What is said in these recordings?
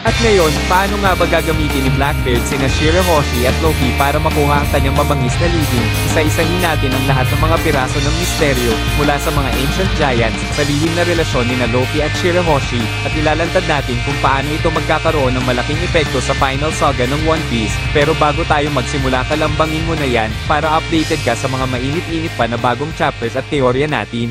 At ngayon, paano nga ba gagamitin ni Blackbeard sina Shirahoshi at Loki para makuha ang kanyang mabangis na lihim? Isa-isahin natin ang lahat ng mga piraso ng misteryo, mula sa mga ancient giants, sa lihim na relasyon ni Loki at Shirahoshi, at ilalantad natin kung paano ito magkakaroon ng malaking epekto sa final saga ng One Piece. Pero bago tayo magsimula, kalambangin mo na yan, para updated ka sa mga mainit-init pa na bagong chapters at teorya natin.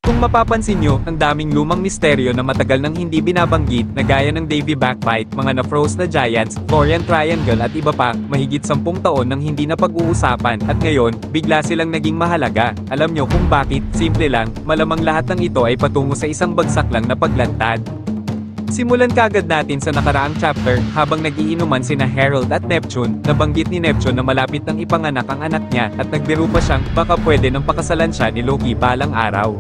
Kung mapapansin nyo, ang daming lumang misteryo na matagal nang hindi binabanggit, na gaya ng Davy Backbite, mga na-froze na giants, Florian Triangle at iba pa, mahigit 10 taon nang hindi na pag-uusapan, at ngayon, bigla silang naging mahalaga. Alam nyo kung bakit? Simple lang, malamang lahat ng ito ay patungo sa isang bagsak lang na paglantad. Simulan kagad natin sa nakaraang chapter, habang nagiinuman sina Herald at Neptune, nabanggit ni Neptune na malapit nang ipanganak ang anak niya, at nagbiro pa siyang, baka pwede nang pakasalan siya ni Loki balang araw.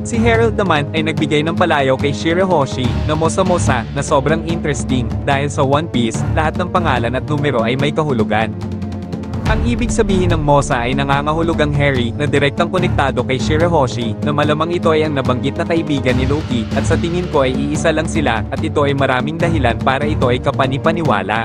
Si Herald naman ay nagbigay ng palayaw kay Shirahoshi, na mosa-mosa, na sobrang interesting, dahil sa One Piece, lahat ng pangalan at numero ay may kahulugan. Ang ibig sabihin ng mosa ay nangangahulugang Harry, na direktang konektado kay Shirahoshi, na malamang ito ay ang nabanggit na kaibigan ni Loki, at sa tingin ko ay iisa lang sila, at ito ay maraming dahilan para ito ay kapani-paniwala.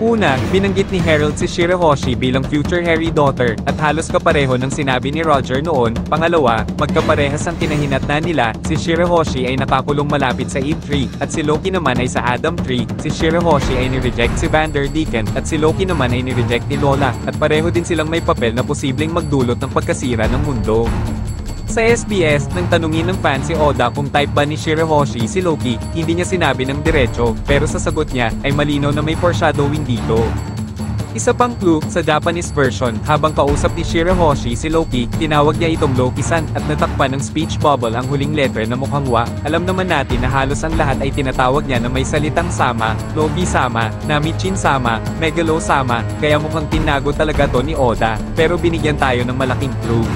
Una, binanggit ni Herald si Shirahoshi bilang future Harry daughter, at halos kapareho ng sinabi ni Roger noon. Pangalawa, magkaparehas ang kinahinatnan nila, si Shirahoshi ay nakakulong malapit sa Eve Tree, at si Loki naman ay sa Adam Tree. Si Shirahoshi ay ni-reject si Vander Deacon, at si Loki naman ay ni-reject ni Lola, at pareho din silang may papel na posibleng magdulot ng pagkasira ng mundo. Sa SBS, nang tanungin ng fan si Oda kung type ba ni Shirahoshi si Loki, hindi niya sinabi ng diretso, pero sa sagot niya, ay malinaw na may foreshadowing dito. Isa pang clue, sa Japanese version, habang kausap ni Shirahoshi si Loki, tinawag niya itong Loki-san, at natakpan ng speech bubble ang huling letter na mukhang wa. Alam naman natin na halos ang lahat ay tinatawag niya na may salitang sama, Loki-sama, Namichin-sama, Megalo-sama, kaya mukhang tinago talaga to ni Oda, pero binigyan tayo ng malaking clue.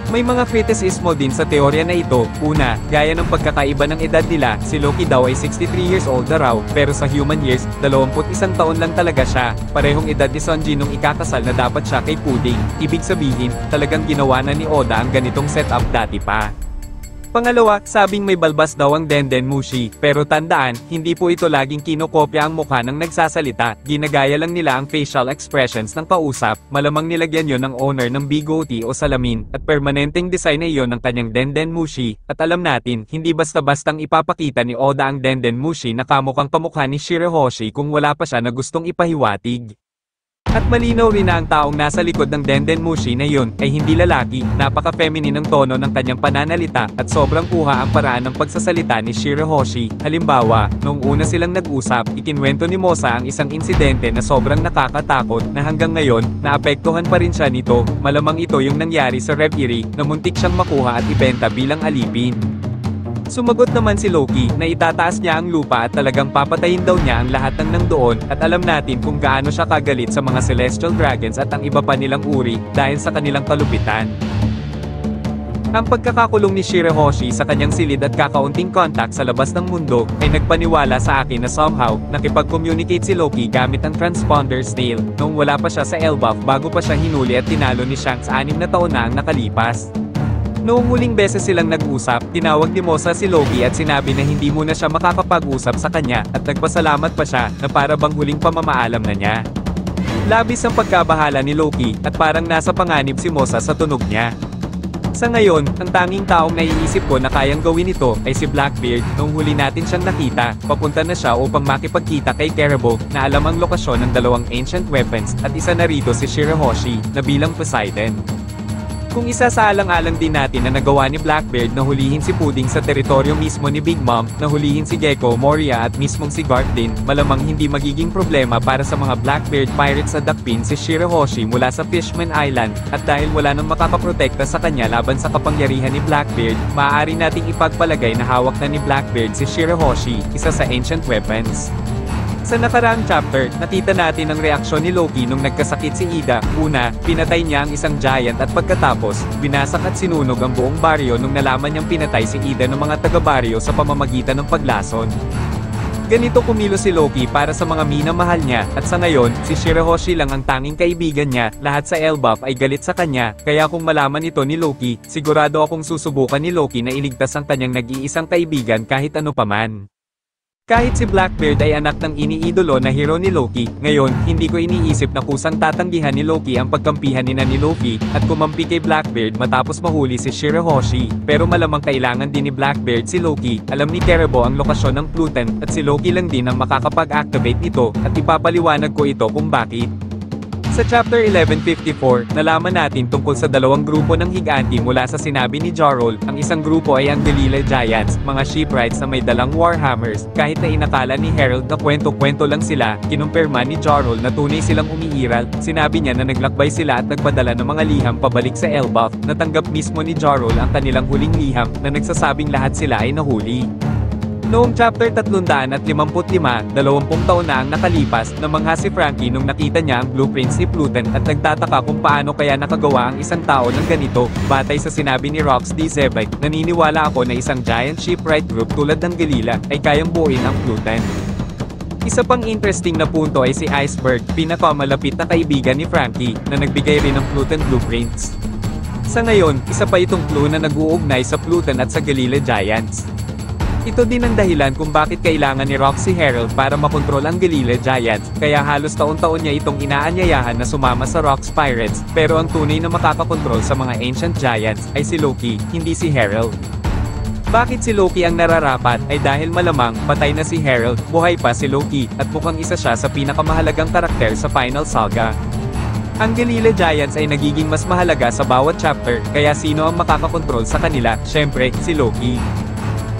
May mga kritisismo din sa teorya na ito. Una, gaya ng pagkakaiba ng edad nila, si Loki daw ay 63 years old na raw, pero sa human years, 21 taon lang talaga siya. Parehong edad ni Sanji nung ikakasal na dapat siya kay Pudding. Ibig sabihin, talagang ginawa na ni Oda ang ganitong setup dati pa. Pangalawa, sabing may balbas daw ang Denden Mushi, pero tandaan, hindi po ito laging kinokopya ang mukha ng nagsasalita, ginagaya lang nila ang facial expressions ng kausap, malamang nilagyan yon ng owner ng bigoti o salamin, at permanenteng design na iyon ng kanyang Denden Mushi, at alam natin, hindi basta-bastang ipapakita ni Oda ang Denden Mushi na kamukhang kamukha ni Shirahoshi kung wala pa siya na gustong ipahiwatig. At malinaw rin na ang taong nasa likod ng Denden Mushi na yun, ay hindi lalaki, napaka-feminine ang tono ng kanyang pananalita, at sobrang kuha ang paraan ng pagsasalita ni Shirahoshi. Halimbawa, noong una silang nag-usap, ikinwento ni Mosa ang isang insidente na sobrang nakakatakot, na hanggang ngayon, naapektuhan pa rin siya nito. Malamang ito yung nangyari sa Reverie, na muntik siyang makuha at ibenta bilang alipin. Sumagot naman si Loki, na itataas niya ang lupa at talagang papatayin daw niya ang lahat ng nandoon, at alam natin kung gaano siya kagalit sa mga Celestial Dragons at ang iba pa nilang uri, dahil sa kanilang kalupitan. Ang pagkakakulong ni Shirahoshi sa kanyang silid at kakaunting contact sa labas ng mundo, ay nagpaniwala sa akin na somehow, nakipag-communicate si Loki gamit ang transponder snail, noong wala pa siya sa Elbaf bago pa siya hinuli at tinalo ni Shanks 6 na taon na ang nakalipas. Noong huling beses silang nag-usap, tinawag ni Mosa si Loki at sinabi na hindi muna siya makakapag-usap sa kanya, at nagpasalamat pa siya, na para bang huling pamamaalam na niya. Labis ang pagkabahala ni Loki, at parang nasa panganib si Mosa sa tunog niya. Sa ngayon, ang tanging taong naiisip ko na kayang gawin ito, ay si Blackbeard. Noong huli natin siyang nakita, papunta na siya upang makipagkita kay Caribou, na alam ang lokasyon ng dalawang ancient weapons, at isa na rito si Shirahoshi, na bilang Poseidon. Kung isa sa alang-alang din natin na nagawa ni Blackbeard na hulihin si Pudding sa teritoryo mismo ni Big Mom, na hulihin si Gecko Moria at mismong si Garp din, malamang hindi magiging problema para sa mga Blackbeard pirates sa dakpin si Shirahoshi mula sa Fishman Island, at dahil wala nang makakaprotekta sa kanya laban sa kapangyarihan ni Blackbeard, maaari nating ipagpalagay na hawak na ni Blackbeard si Shirahoshi, isa sa ancient weapons. Sa nakaraang chapter, nakita natin ang reaksyon ni Loki nung nagkasakit si Ida. Una, pinatay niya ang isang giant at pagkatapos, binasak at sinunog ang buong baryo nung nalaman niyang pinatay si Ida ng mga taga-baryo sa pamamagitan ng paglason. Ganito kumilos si Loki para sa mga minamahal niya, at sa ngayon, si Shirahoshi lang ang tanging kaibigan niya, lahat sa Elbaf ay galit sa kanya, kaya kung malaman ito ni Loki, sigurado akong susubukan ni Loki na iligtas ang kanyang nag-iisang kaibigan kahit ano paman. Kahit si Blackbeard ay anak ng iniidolo na hero ni Loki, ngayon, hindi ko iniisip na kusang tatanggihan ni Loki ang pagkampihan ni Luffy, at kumampi kay Blackbeard matapos mahuli si Shirahoshi, pero malamang kailangan din ni Blackbeard si Loki, alam ni Terebo ang lokasyon ng Pluton, at si Loki lang din ang makakapag-activate nito, at ipapaliwanag ko ito kung bakit. Sa Chapter 1154, nalaman natin tungkol sa dalawang grupo ng higanti mula sa sinabi ni Jarol. Ang isang grupo ay ang Galila Giants, mga shipwrights na may dalang warhammers. Kahit na inakala ni Herald na kwento-kwento lang sila, kinumpirma ni Jarol na tunay silang umiiral. Sinabi niya na naglakbay sila at nagpadala ng mga liham pabalik sa Elbaf. Natanggap mismo ni Jarol ang kanilang huling liham na nagsasabing lahat sila ay nahuli. Noong Chapter 355, 20 taon na ang nakalipas, namangha si Frankie nung nakita niya ang blueprints ni Pluton at nagtataka kung paano kaya nakagawa ang isang tao ng ganito. Batay sa sinabi ni Rox D. Zebek, naniniwala ako na isang giant shipwright group tulad ng Galila ay kayang buuin ang Pluton. Isa pang interesting na punto ay si Iceberg, pinakamalapit na kaibigan ni Frankie, na nagbigay rin ng Pluton blueprints. Sa ngayon, isa pa itong clue na nag-uugnay sa Pluton at sa Galila Giants. Ito din ang dahilan kung bakit kailangan ni Roxy Herald para makontrol ang Galila Giants, kaya halos taon-taon niya itong inaanyayahan na sumama sa Rocks Pirates, pero ang tunay na makakakontrol sa mga Ancient Giants ay si Loki, hindi si Herald. Bakit si Loki ang nararapat ay dahil malamang patay na si Herald, buhay pa si Loki, at mukhang isa siya sa pinakamahalagang karakter sa Final Saga. Ang Galila Giants ay nagiging mas mahalaga sa bawat chapter, kaya sino ang makakakontrol sa kanila? Syempre, si Loki.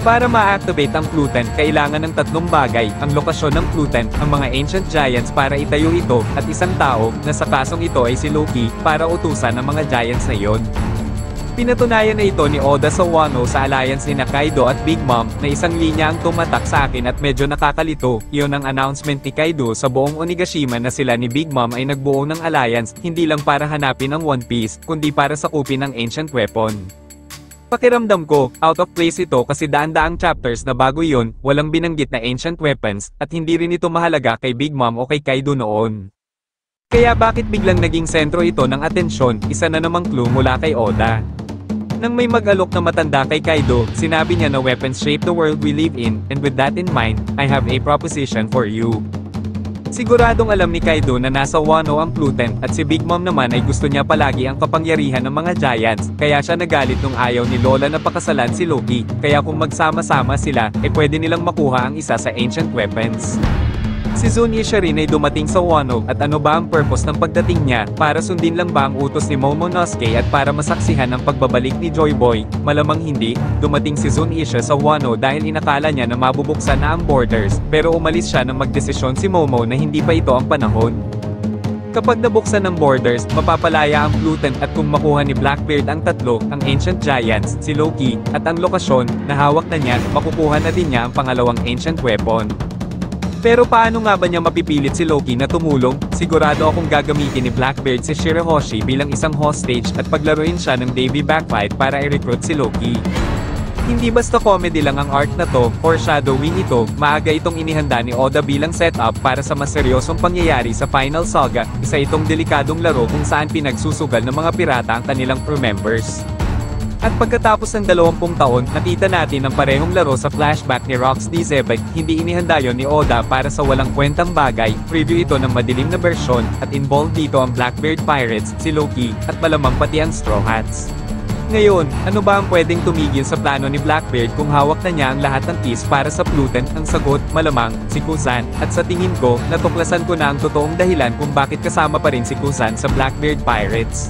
Para ma-activate ang Pluton, kailangan ng tatlong bagay, ang lokasyon ng Pluton, ang mga Ancient Giants para itayo ito, at isang tao, na sa kasong ito ay si Loki, para utusan ang mga Giants na iyon. Pinatunayan na ito ni Oda sa Wano sa alliance ni Kaido at Big Mom, na isang linya ang tumatak sa akin at medyo nakakalito. Iyon ang announcement ni Kaido sa buong Onigashima na sila ni Big Mom ay nagbuo ng alliance, hindi lang para hanapin ang One Piece, kundi para sakupin ang ancient weapon. Pakiramdam ko, out of place ito kasi daan-daang chapters na bago iyon, walang binanggit na ancient weapons, at hindi rin ito mahalaga kay Big Mom o kay Kaido noon. Kaya bakit biglang naging sentro ito ng atensyon, isa na namang clue mula kay Oda. Nang may mag-alok na matanda kay Kaido, sinabi niya na weapons shape the world we live in, and with that in mind, I have a proposition for you. Siguradong alam ni Kaido na nasa Wano ang Pluton, at si Big Mom naman ay gusto niya palagi ang kapangyarihan ng mga Giants, kaya siya nagalit nung ayaw ni Lola na pakasalan si Loki, kaya kung magsama-sama sila, pwede nilang makuha ang isa sa ancient weapons. Si Zunisha rin ay dumating sa Wano, at ano ba ang purpose ng pagdating niya, para sundin lang ba ang utos ni Momonosuke at para masaksihan ang pagbabalik ni Joy Boy? Malamang hindi. Dumating si Zunisha sa Wano dahil inakala niya na mabubuksan na ang borders, pero umalis siya nang magdesisyon si Momo na hindi pa ito ang panahon. Kapag nabuksan ng borders, mapapalaya ang Pluton, at kung makuha ni Blackbeard ang tatlo, ang Ancient Giants, si Loki, at ang lokasyon, na hawak na niya, makukuha na din niya ang pangalawang Ancient Weapon. Pero paano nga ba niya mapipilit si Loki na tumulong? Sigurado akong gagamitin ni Blackbeard si Shirahoshi bilang isang hostage at paglaruin siya ng Davy Backfight para i-recruit si Loki. Hindi basta comedy lang ang arc na to, foreshadowing ito, maaga itong inihanda ni Oda bilang setup para sa mas seryosong pangyayari sa Final Saga, isa itong delikadong laro kung saan pinagsusugal ng mga pirata ang kanilang crew members. At pagkatapos ng 20 taon, nakita natin ang parehong laro sa flashback ni Rox D. Zebek, hindi inihanda yon ni Oda para sa walang kwentang bagay, preview ito ng madilim na bersyon, at involved dito ang Blackbeard Pirates, si Loki, at malamang pati ang Straw Hats. Ngayon, ano ba ang pwedeng tumigil sa plano ni Blackbeard kung hawak na niya ang lahat ng keys para sa Pluton? Ang sagot, malamang, si Kuzan, at sa tingin ko, natuklasan ko na ang totoong dahilan kung bakit kasama pa rin si Kuzan sa Blackbeard Pirates.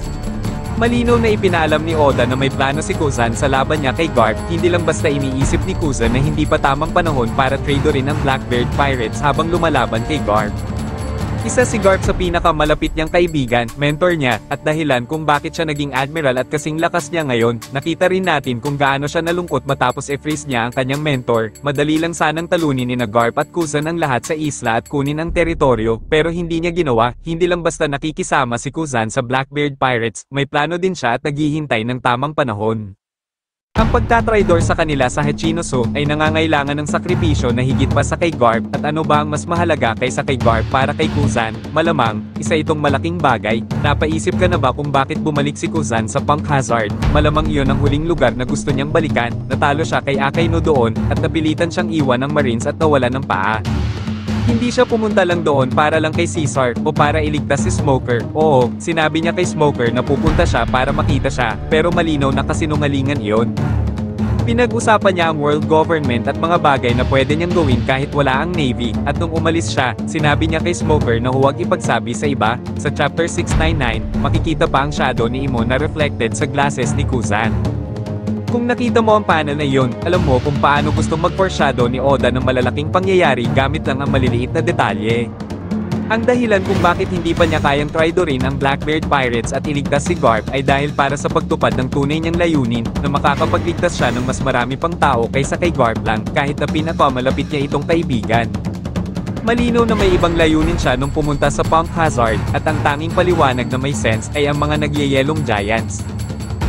Malinaw na ipinaalam ni Oda na may plano si Kuzan sa laban niya kay Garp, hindi lang basta iniisip ni Kuzan na hindi pa tamang panahon para tradeorin ang Blackbeard Pirates habang lumalaban kay Garp. Isa si Garp sa pinakamalapit niyang kaibigan, mentor niya, at dahilan kung bakit siya naging admiral at kasing lakas niya ngayon. Nakita rin natin kung gaano siya nalungkot matapos i-freeze niya ang kanyang mentor. Madali lang sanang talunin ni Garp at Kuzan ang lahat sa isla at kunin ang teritoryo, pero hindi niya ginawa. Hindi lang basta nakikisama si Kuzan sa Blackbeard Pirates, may plano din siya at naghihintay ng tamang panahon. Ang pagtatraidor sa kanila sa Hachinosu ay nangangailangan ng sakripisyo na higit pa sa kay Garp, at ano ba ang mas mahalaga kaysa kay Garp para kay Kuzan? Malamang, isa itong malaking bagay. Napaisip ka na ba kung bakit bumalik si Kuzan sa Punk Hazard? Malamang iyon ang huling lugar na gusto niyang balikan. Natalo siya kay Akainu doon, at napilitan siyang iwan ng Marines at nawalan ng paa. Hindi siya pumunta lang doon para lang kay Caesar o para iligtas si Smoker. Oo, sinabi niya kay Smoker na pupunta siya para makita siya, pero malinaw na kasinungalingan iyon. Pinag-usapan niya ang world government at mga bagay na pwede niyang gawin kahit wala ang Navy, at nung umalis siya, sinabi niya kay Smoker na huwag ipagsabi sa iba. Sa chapter 699, makikita pa ang shadow ni Imo na reflected sa glasses ni Kuzan. Kung nakita mo ang panel na iyon, alam mo kung paano gustong mag-foreshadow ni Oda ng malalaking pangyayari gamit lang ang maliliit na detalye. Ang dahilan kung bakit hindi pa niya kayang traidorin ang Blackbeard Pirates at iligtas si Garp ay dahil para sa pagtupad ng tunay niyang layunin na makakapagligtas siya ng mas marami pang tao kaysa kay Garp lang, kahit na pinakamalapit niya itong kaibigan. Malinaw na may ibang layunin siya nung pumunta sa Punk Hazard, at ang tanging paliwanag na may sense ay ang mga nagyayelong giants.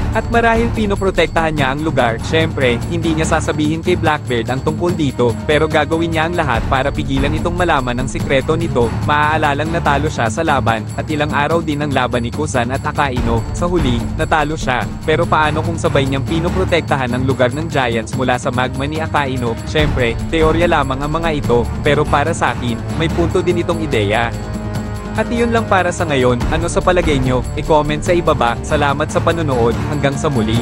At marahil pinoprotektahan niya ang lugar. Syempre, hindi niya sasabihin kay Blackbeard ang tungkol dito, pero gagawin niya ang lahat para pigilan itong malaman ang sikreto nito. Maaalalang natalo siya sa laban, at ilang araw din ang laban ni Kuzan at Akainu. Sa huli, natalo siya. Pero paano kung sabay niyang pinoprotektahan ang lugar ng Giants mula sa magma ni Akainu? Syempre, teorya lamang ang mga ito, pero para sa akin, may punto din itong ideya. At iyon lang para sa ngayon. Ano sa palagay nyo? I-comment sa ibaba. Salamat sa panonood. Hanggang sa muli.